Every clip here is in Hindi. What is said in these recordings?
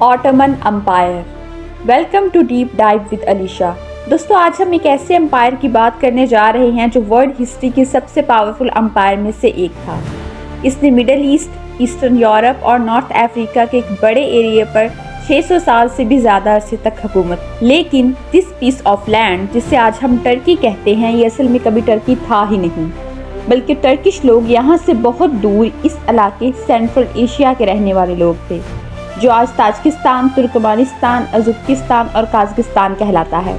Ottoman empire. Welcome to deep dive with Alisha. दोस्तों, आज हम एक ऐसे अम्पायर की बात करने जा रहे हैं जो वर्ल्ड हिस्ट्री की सबसे पावरफुल अम्पायर में से एक था। इसने मिडल ईस्ट, ईस्टर्न यूरोप और नॉर्थ अफ्रीका के एक बड़े एरिया पर 600 साल से भी ज़्यादा अरसे तक हुकूमत। लेकिन दिस पीस ऑफ लैंड, जिसे आज हम टर्की कहते हैं, ये असल में कभी टर्की था ही नहीं, बल्कि टर्किश लोग यहाँ से बहुत दूर इस इलाके सेंट्रल एशिया के रहने वाले लोग थे, जो आज ताजिकिस्तान, तुर्कमेनिस्तान, उज़्बेकिस्तान और कजाकिस्तान कहलाता है।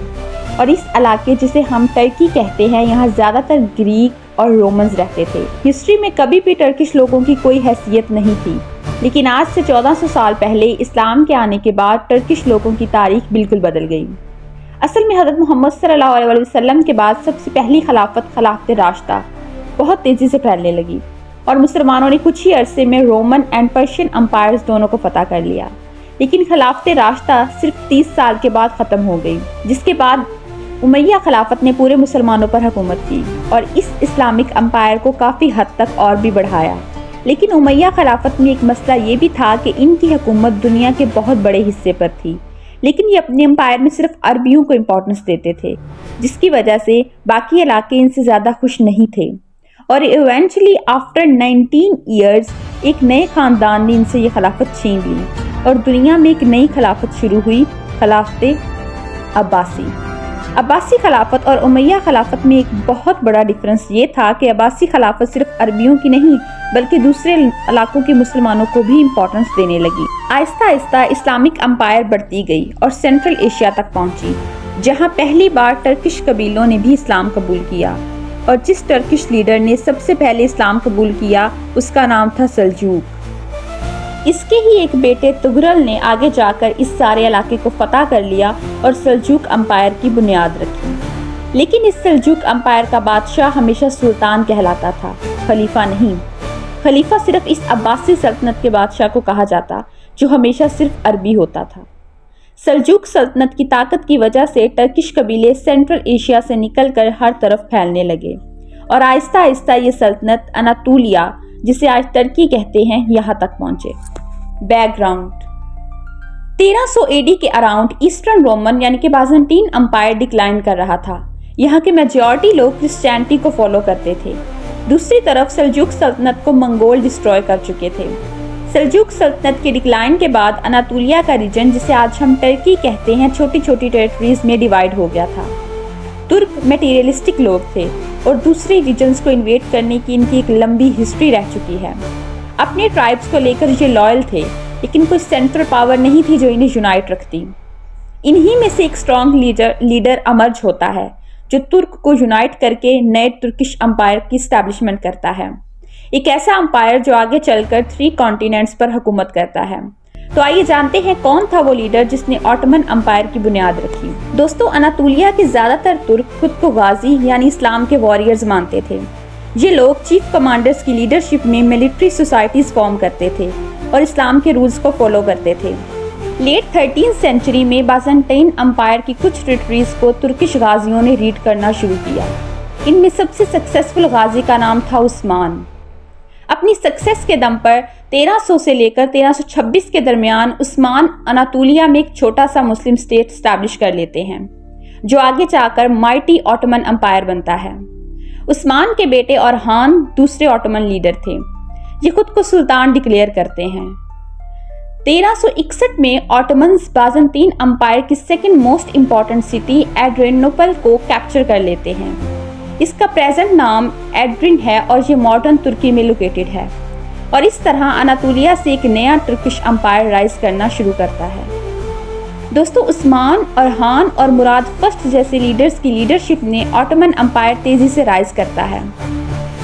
और इस इलाके जिसे हम टर्की कहते हैं, यहाँ ज़्यादातर ग्रीक और रोमन्स रहते थे। हिस्ट्री में कभी भी टर्किश लोगों की कोई हैसियत नहीं थी, लेकिन आज से 1400 साल पहले इस्लाम के आने के बाद टर्किश लोगों की तारीख बिल्कुल बदल गई। असल में हज़रत मोहम्मद सल्लल्लाहु अलैहि वसल्लम के बाद सबसे पहली खिलाफत राशिदा बहुत तेज़ी से फैलने लगी और मुसलमानों ने कुछ ही अरसे में रोमन एंड पर्शियन अम्पायर्स दोनों को फतह कर लिया। लेकिन खिलाफत राशिदा सिर्फ 30 साल के बाद ख़त्म हो गई, जिसके बाद उमैया खिलाफत ने पूरे मुसलमानों पर हुकूमत की और इस इस्लामिक अम्पायर को काफ़ी हद तक और भी बढ़ाया। लेकिन उमैया खिलाफत में एक मसला ये भी था कि इनकी हुकूमत दुनिया के बहुत बड़े हिस्से पर थी, लेकिन ये अपने अम्पायर में सिर्फ अरबियों को इम्पोर्टेंस देते थे, जिसकी वजह से बाकी इलाके इनसे ज़्यादा खुश नहीं थे। और इवेंचुअली आफ्टर 19 ईयर्स एक नए ख़ानदान ने इनसे ये खिलाफत छीन ली और दुनिया में एक नई खिलाफत शुरू हुई, खिलाफत अब्बासी खिलाफत। और उमैया खिलाफत में एक बहुत बड़ा डिफरेंस ये था कि अब्बासी खिलाफत सिर्फ अरबियों की नहीं, बल्कि दूसरे इलाकों के मुसलमानों को भी इम्पोर्टेंस देने लगी। आहिस्ता आहिस्ता इस्लामिक अम्पायर बढ़ती गई और सेंट्रल एशिया तक पहुंची, जहां पहली बार टर्किश कबीलों ने भी इस्लाम कबूल किया। और जिस टर्किश लीडर ने सबसे पहले इस्लाम कबूल किया, उसका नाम था सल्जूक। इसके ही एक बेटे तुगरल ने आगे जाकर इस सारे इलाके को फतह कर लिया और सल्जूक अम्पायर की बुनियाद रखी। लेकिन इस सल्जूक अम्पायर का बादशाह हमेशा सुल्तान कहलाता था, खलीफा नहीं। खलीफा सिर्फ इस अब्बासी सल्तनत के बादशाह को कहा जाता, जो हमेशा सिर्फ अरबी होता था। सल्जूक सल्तनत की ताकत की वजह से टर्किश कबीले सेंट्रल एशिया से निकलकर हर तरफ फैलने लगे और आहिस्ता आहिस्ता ये सल्तनत अनातोलिया, जिसे आज टर्की कहते हैं, यहाँ तक पहुंचे। बैकग्राउंड: 1300 AD के अराउंड ईस्टर्न रोमन यानी कि बाज़ंटीन अम्पायर डिक्लाइन कर रहा था। यहाँ के मेजॉरिटी लोग क्रिश्चियनिटी को फॉलो करते थे। दूसरी तरफ सल्जूक सल्तनत को मंगोल डिस्ट्रॉय कर चुके थे। सल्जूक सल्तनत के डिक्लाइन के बाद अनातोलिया का रीजन, जिसे आज हम टर्की कहते हैं, छोटी छोटी टेरिटरीज में डिवाइड हो गया था। तुर्क मटेरियलिस्टिक लोग थे और दूसरे रीजन्स को इन्वेड करने की इनकी एक लंबी हिस्ट्री रह चुकी है। अपने ट्राइब्स को लेकर ये लॉयल थे, लेकिन कोई सेंट्रल पावर नहीं थी जो इन्हें यूनाइट रखती। इन्हीं में से एक स्ट्रॉन्ग लीडर अमर्ज होता है, जो तुर्क को यूनाइट करके नए तुर्किश अम्पायर की स्टैब्लिशमेंट करता है। एक ऐसा अम्पायर जो आगे चलकर 3 कॉन्टिनेंट्स पर हुकूमत करता है। तो आइए जानते हैं कौन था वो लीडर जिसने ऑटोमन अम्पायर की बुनियाद रखी। दोस्तों, अनातोलिया के ज़्यादातर तुर्क खुद को गाजी यानी इस्लाम के वॉरियर्स मानते थे। ये लोग चीफ कमांडर्स की लीडरशिप में मिलिट्री सोसाइटीज फॉर्म करते थे और इस्लाम के रूल्स को फॉलो करते थे। लेट 13th सेंचुरी में बाज़ंटाइन अम्पायर की कुछ टेरिटरीज को तुर्किश गाजियों ने रीड करना शुरू किया। इनमें सबसे सक्सेसफुल गाजी का नाम था उस्मान। अपनी सक्सेस के दम पर 1300 से लेकर 1326 के दरमियान उस्मान अनातोलिया में एक छोटा सा मुस्लिम स्टेट स्टैब्लिश कर लेते हैं, जो आगे जाकर माइटी ऑटोमन अम्पायर बनता है। उस्मान के बेटे औरहान दूसरे ऑटोमन लीडर थे। ये खुद को सुल्तान डिक्लेयर करते हैं। 1361 में ऑटोमन्स बाज़ंटीन अम्पायर की second most important city Adrianople को कैप्चर कर लेते हैं। इसका प्रेजेंट नाम एड्रिन है और ये मॉडर्न तुर्की में लोकेटेड है। और इस तरह अनातोलिया से एक नया तुर्किश अम्पायर राइज करना शुरू करता है। दोस्तों, उस्मान, औरहान और मुराद फर्स्ट जैसे लीडर्स की लीडरशिप ने ऑटोमन अम्पायर तेज़ी से राइज करता है।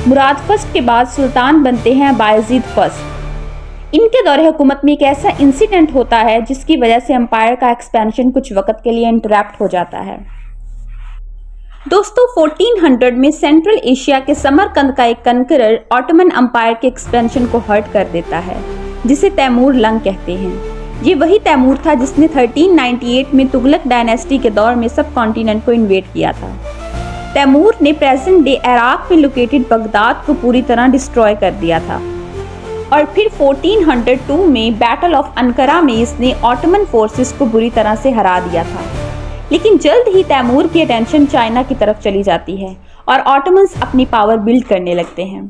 मुराद फर्स्ट के बाद सुल्तान बनते हैं बायजीद फर्स्ट। इनके दौरे हुकूमत में एक ऐसा इंसिडेंट होता है जिसकी वजह से अम्पायर का एक्सपेंशन कुछ वक्त के लिए इंटरप्ट हो जाता है। दोस्तों, 1400 में सेंट्रल एशिया के समरकंद का एक कनकरर ऑटोमन अम्पायर के एक्सपेंशन को हर्ट कर देता है, जिसे तैमूर लंग कहते हैं। ये वही तैमूर था जिसने 1398 में तुगलक डायनेस्टी के दौर में सब कॉन्टिनेंट को इन्वेड किया था। तैमूर ने प्रेजेंट डे इराक में लोकेटेड बगदाद को पूरी तरह डिस्ट्रॉय कर दिया था। और फिर 1402 में बैटल ऑफ अंकारा में इसने ऑटोमन फोर्सेस को बुरी तरह से हरा दिया था। लेकिन जल्द ही तैमूर की अटेंशन चाइना की तरफ चली जाती है और ऑटोमन्स अपनी पावर बिल्ड करने लगते हैं।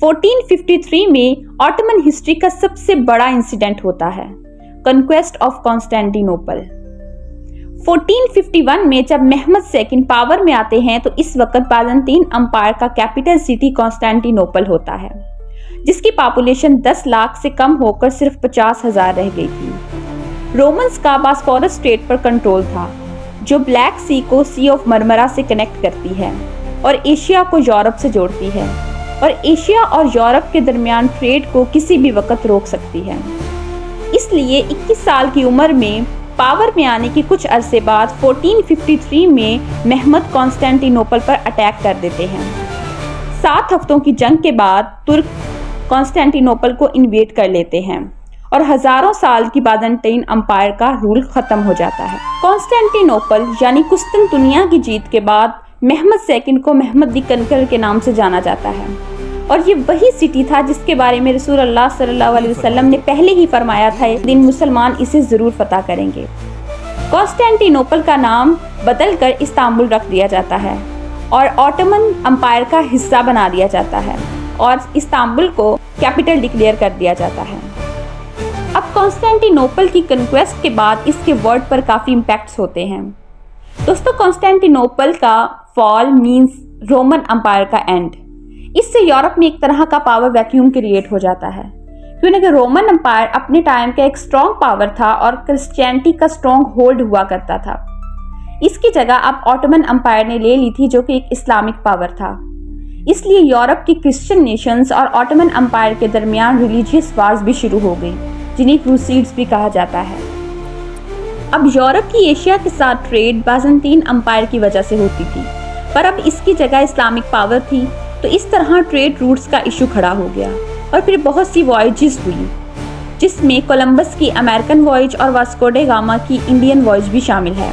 1453 में ऑटोमन हिस्ट्री का सबसे बड़ा इंसिडेंट होता है, कॉन्क्वेस्ट ऑफ कॉन्स्टेंटिनोपल। 1451 में जब महमद II पावर में आते हैं तो इस वक्त बाज़ंतीन अंपायर का कैपिटल सिटी कॉन्स्टेंटिनोपल होता है, जिसकी पॉपुलेशन 10 लाख से कम होकर सिर्फ 50,000 रह गई थी। रोमन्स का बॉस्फोरस स्ट्रेट पर कंट्रोल था, जो ब्लैक सी को सी ऑफ मरमरा से कनेक्ट करती है और एशिया को यूरोप से जोड़ती है, और एशिया और यूरोप के दरमियान ट्रेड को किसी भी वक्त रोक सकती है। इसलिए 21 साल की उम्र में पावर में आने के कुछ अरसे बाद 1453 में महमद कॉन्स्टेंटिनोपल पर अटैक कर देते हैं। 7 हफ्तों की जंग के बाद तुर्क कॉन्स्टेंटिनोपल को इन्वेड कर लेते हैं और हजारों साल की बाज़ंतीन अंपायर का रूल खत्म हो जाता है। कॉन्स्टेंटिनोपल यानी कुस्तुनतुनिया की जीत के बाद महमद II को महमद द कनकर के नाम से जाना जाता है, और ये वही सिटी था जिसके बारे में रसूल अल्लाह सल्लल्लाहु अलैहि वसल्लम ने पहले ही फरमाया था, एक दिन मुसलमान इसे जरूर फतह करेंगे। कॉन्स्टेंटिनोपल का नाम बदलकर इस्तांबुल रख दिया जाता है और ऑटोमन अंपायर का हिस्सा बना दिया जाता है और इस्तांबुल को कैपिटल डिक्लेयर कर दिया जाता है। अब कॉन्स्टेंटिनोपल की कन्क्वेस्ट के बाद इसके वर्ड पर काफ़ी इम्पैक्ट्स होते हैं। दोस्तों, कॉन्स्टेंटिनोपल का फॉल मीन्स रोमन अंपायर का एंड। इससे यूरोप में एक तरह का पावर वैक्यूम क्रिएट हो जाता है, क्योंकि रोमन अंपायर अपने टाइम का एक स्ट्रॉन्ग पावर था और क्रिश्चियनिटी का स्ट्रॉन्ग होल्ड हुआ करता था। इसकी जगह अब ऑटोमन अंपायर ने ले ली थी, जो कि एक इस्लामिक पावर था। इसलिए यूरोप की क्रिश्चियन नेशंस और ऑटोमन अंपायर के दरमियान रिलीजियस वार्स भी शुरू हो गई, जिन्हें क्रूसेड्स भी कहा जाता है। अब यूरोप की एशिया के साथ ट्रेड बाज़ंतीन अंपायर की वजह से होती थी, पर अब इसकी जगह इस्लामिक पावर थी, तो इस तरह ट्रेड रूट्स का इशू खड़ा हो गया और फिर बहुत सी वॉयजेस हुई, जिसमें कोलंबस की अमेरिकन वॉयज और वास्को डे गामा की इंडियन वॉयज भी शामिल है।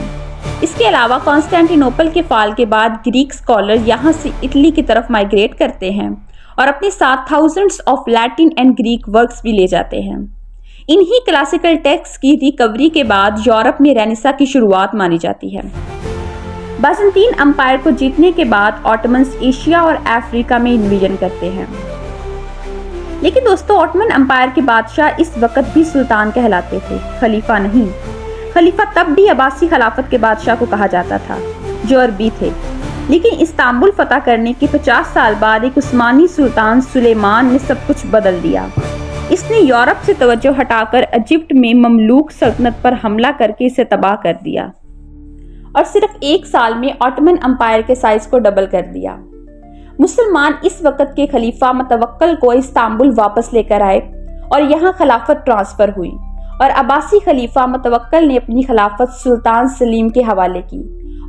इसके अलावा कॉन्स्टेंटिनोपल के फाल के बाद ग्रीक स्कॉलर यहाँ से इटली की तरफ माइग्रेट करते हैं और अपने साथ thousands of Latin and Greek works भी ले जाते हैं। इन्हीं क्लासिकल टेक्स्ट की रिकवरी के बाद यूरोप में रेनेसा की शुरुआत मानी जाती है। बाज़ंतीन अंपायर को जीतने के बाद ऑटोमन्स एशिया और अफ्रीका में इन्वेजन करते हैं। लेकिन दोस्तों, ऑटोमन अंपायर के बादशाह इस वक्त भी सुल्तान कहलाते थे, खलीफा नहीं। खलीफा तब भी अब्बासी खिलाफत के बादशाह को कहा जाता था, जो अरबी थे। लेकिन इस्तांबुल फतह करने के 50 साल बाद एक उस्मानी सुल्तान सुलेमान ने सब कुछ बदल दिया। इसने यूरोप से तवज्जो हटाकर इजिप्ट में ममलूक सल्तनत पर हमला करके इसे तबाह कर दिया और सिर्फ 1 साल में ऑटोमन अंपायर के साइज को डबल कर दिया। मुसलमान इस वक्त के खलीफा मतवक्कल को इस्तांबुल वापस लेकर आए और यहाँ खिलाफत ट्रांसफर हुई और अब्बासी खलीफा मतवक्कल ने अपनी खिलाफत सुल्तान सलीम के हवाले की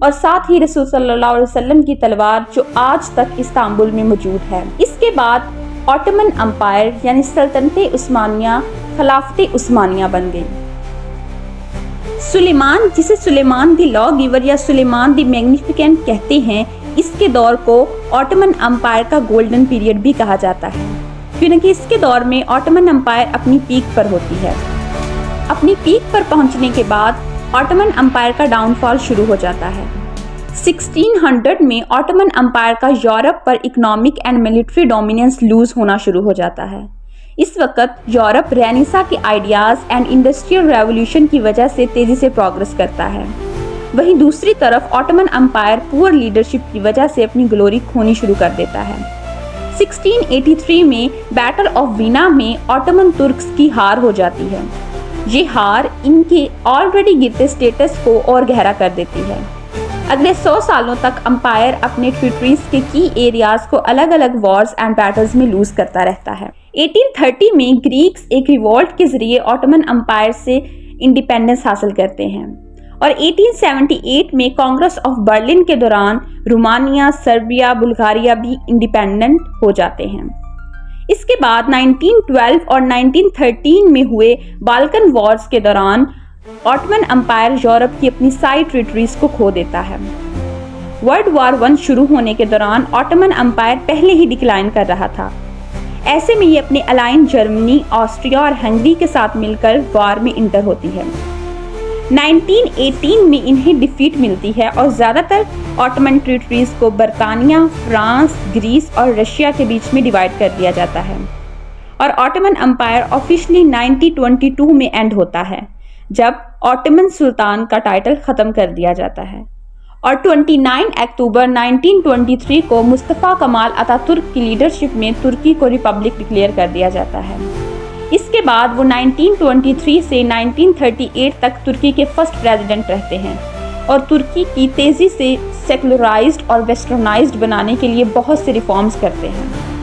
और साथ ही रसूल सल्लल्लाहु अलैहि वसल्लम की तलवार, जो आज तक इस्तांबुल में मौजूद है। इसके बाद ऑटोमन अंपायर यानी सल्तनत उस्मानिया खिलाफत उस्मानिया बन गई। सुलेमान, जिसे सुलेमान द लॉ गिवर या सुलेमान द मैग्निफिकेंट कहते हैं, इसके दौर को ऑटोमन अंपायर का गोल्डन पीरियड भी कहा जाता है, क्योंकि इसके दौर में ऑटोमन अंपायर अपनी पीक पर होती है। अपनी पीक पर पहुंचने के बाद ऑटोमन अंपायर का डाउनफॉल शुरू हो जाता है। 1600 में ऑटोमन अंपायर का यूरोप पर economic and military dominance lose होना शुरू हो जाता है। इस वक्त यूरोप रेनेसा के आइडियाज़ एंड इंडस्ट्रियल रेवोल्यूशन की वजह से तेज़ी से प्रोग्रेस करता है। वहीं दूसरी तरफ ऑटोमन अंपायर पुअर लीडरशिप की वजह से अपनी ग्लोरी खोनी शुरू कर देता है। 1683 में बैटल ऑफ वीना में ऑटोमन तुर्क्स की हार हो जाती है। ये हार इनके ऑलरेडी गिरते स्टेटस को और गहरा कर देती है। अगले 100 सालों तक अंपायर अपने टेरिटरीज के की एरियाज को अलग अलग वॉर्स एंड बैटल्स में लूज करता रहता है। 1830 में ग्रीक्स एक रिवॉल्ट के जरिए ऑटोमन अंपायर से इंडिपेंडेंस हासिल करते हैं और 1878 में कांग्रेस ऑफ बर्लिन के दौरान रोमानिया, सर्बिया, बुल्गारिया भी इंडिपेंडेंट हो जाते हैं। इसके बाद 1912 और 1913 में हुए बाल्कन वॉर्स के दौरान ऑटोमन अंपायर यूरोप की अपनी सारी टेरिटरीज को खो देता है। वर्ल्ड वॉर 1 शुरू होने के दौरान ऑटोमन अंपायर पहले ही डिक्लाइन कर रहा था। ऐसे में ये अपने अलाइन जर्मनी, ऑस्ट्रिया और हंगरी के साथ मिलकर वॉर में इंटर होती है। 1918 में इन्हें डिफीट मिलती है और ज़्यादातर ऑटोमन टेरिटरीज को बरतानिया, फ्रांस, ग्रीस और रशिया के बीच में डिवाइड कर दिया जाता है और ऑटोमन एम्पायर ऑफिशियली 1922 में एंड होता है, जब ऑटोमन सुल्तान का टाइटल ख़त्म कर दिया जाता है। और 29 अक्टूबर 1923 को मुस्तफ़ा कमाल अतातुर्क की लीडरशिप में तुर्की को रिपब्लिक डिक्लेयर कर दिया जाता है। इसके बाद वो 1923 से 1938 तक तुर्की के फर्स्ट प्रेसिडेंट रहते हैं और तुर्की की तेज़ी से सेकुलराइज्ड और वेस्टर्नाइज्ड बनाने के लिए बहुत से रिफॉर्म्स करते हैं।